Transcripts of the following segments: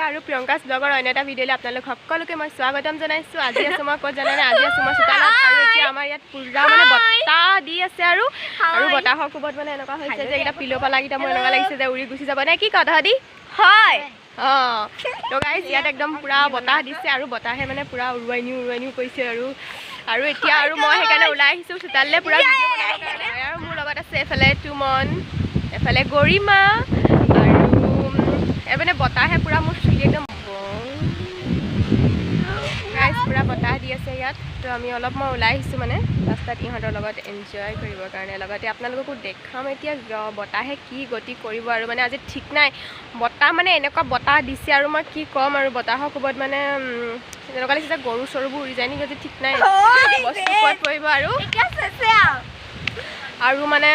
আৰু প্ৰিয়ংকাছ ব্লগৰ অন্য এটা ভিডিঅ'লৈ আপোনালোক সকলোকে মই স্বাগতম জনাইছোঁ। আজি আছোঁ মই ক'ত জানানে? আজি আছোঁ মই চোতালত আৰু এতিয়া আমাৰ ইয়াত পুৰা মানে বতাহ দি আছে আৰু বতাহৰ কোবত মানে এনেকুৱা হৈছে যে এইকেইটা পিলো পালাকেইটা মোৰ এনেকুৱা লাগিছে যে উৰি গুচি যাব নে কি কথা দি হয়। তো গাইজ ইয়াত একদম পুৰা বতাহ দিছে আৰু বতাহে মানে পুৰা উৰুৱাই নিও কৰিছে আৰু এতিয়া আৰু মই সেইকাৰণে ওলাই আহিছোঁ চোতাললৈ পুৰা ভিডিঅ' বনাবৰ কাৰণে। আৰু মোৰ লগত আছে এফালে তুমন, এফালে গৰিমা আৰু মানে বতাহে পুৰা মোৰ চুলি একদম গাইজ পুৰা বতাহ দি আছে ইয়াত। তো আমি অলপ মই ওলাই আহিছোঁ মানে ৰাস্তাত ইহঁতৰ লগত এনজয় কৰিবৰ কাৰণে। লগতে আপোনালোককো দেখাম এতিয়া বতাহে কি গতি কৰিব আৰু মানে আজি ঠিক নাই। বতাহ মানে এনেকুৱা বতাহ দিছে আৰু মই কি ক'ম আৰু বতাহৰ কোবত মানে এনেকুৱা লাগিছে যে গৰু চৰুবোৰ উৰি যায় নেকি আজি ঠিক নাই। বস্তু ক'ত পৰিব আৰু মানে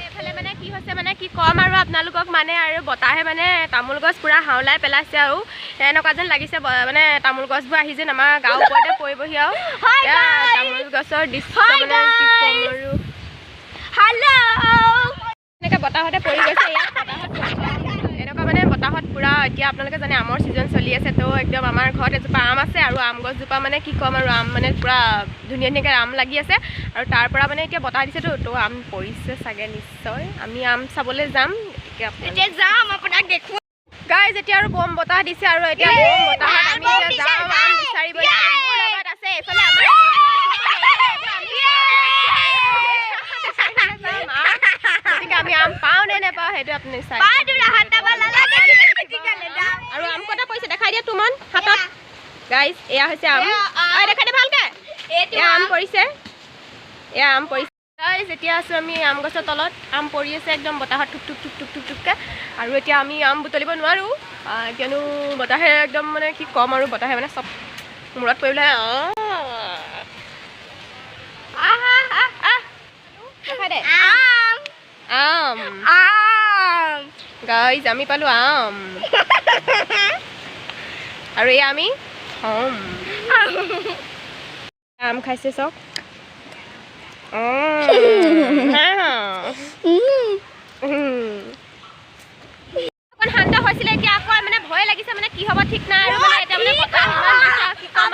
এইফালে মানে কি হৈছে মানে কি ক'ম আৰু আপোনালোকক মানে আৰু বতাহে মানে তামোল গছ পুৰা হাওলাই পেলাইছে আৰু এনেকুৱা যেন লাগিছে মানে তামোল গছবোৰ আহি যেন আমাৰ গাঁৱৰ ওপৰতে পৰিবহি আৰু তামোল গছৰ দৃশ্য মানে কি ক'ম আৰু এনেকৈ বতাহতে পৰি গৈছে ইয়াত। এনেকুৱা মানে বতাহত পুৰা এতিয়া আপোনালোকে জানে আমৰ ছিজন চলি আছে। তো একদম আমাৰ ঘৰত এজোপা আম আছে আৰু আম গছজোপা মানে কি ক'ম আৰু আম মানে পুৰা ধুনীয়াকৈ আম লাগি আছে আৰু তাৰ পৰা মানে এতিয়া বতাহ দিছেতো তো আম পৰিছে চাগে নিশ্চয়। আমি আম চাবলৈ যাম এতিয়া যাম আপোনাক দেখো গাইজ। এতিয়া আৰু বম বতাহ দিছে আৰু এতিয়া বম বতাহত আমি এতিয়া যাম আম বিচাৰিবলৈ। মোৰ লগত আছে এইফালে আমাৰ আমি আম পাওঁ নে নেপাওঁ সেইটো আপুনি চাই আৰু আম কটা পৰিছে দেখাই দিয়া তোমাক হাতত গাইজ। এয়া হৈছে আম দেখাই দিয়া ভালকে। এয়া আম পৰিছে, এয়া আম পৰিছে গাইজ। এতিয়া আছোঁ আমি আম গছৰ তলত, আম পৰি আছে একদম বতাহত টুক টুক টুক টুক টুক টুককৈ। আৰু এতিয়া আমি আম বুটলিব নোৱাৰোঁ কিয়নো বতাহে একদম মানে কি ক'ম আৰু বতাহে মানে চব মূৰত পৰিবলৈ আম গাইজ আমি পালোঁ আম আৰু এয়া আমি আম খাইছে চব। শান্ত হৈছিলে এতিয়া আকৌ মানে ভয় লাগিছে মানে কি হ'ব ঠিক নাই আৰু মানে এতিয়া মানে বতাহ ইমান দিছে কি ক'ম